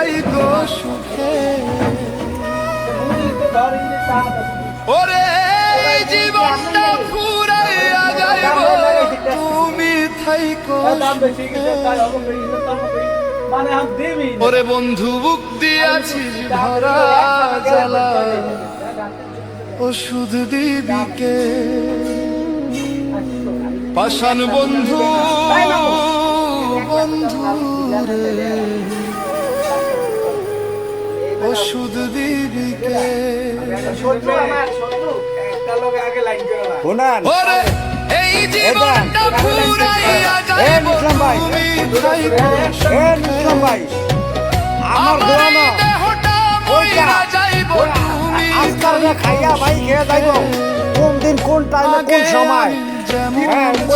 থাইকো সুখে। ওরে এই জীবনটা ফুরাইয়া যাইব, তুমি থাইকো সুখে। ওরে বন্ধু বুক দিয়াছিস ভরা জ্বালা, ওষুধ দিবিকে পাষাণ বন্ধু, বন্ধু রে ওষুধ দিবিকে। ওরে এই জীবনটা ফুরাইয়া যাইব, তুমি থাইকো সুখে। আমার দেহটা মইরা যাইব, তুমি খাইয়া ভাই খেয়ে যাইব কোন দিন কোন টাইমে কোন সময়।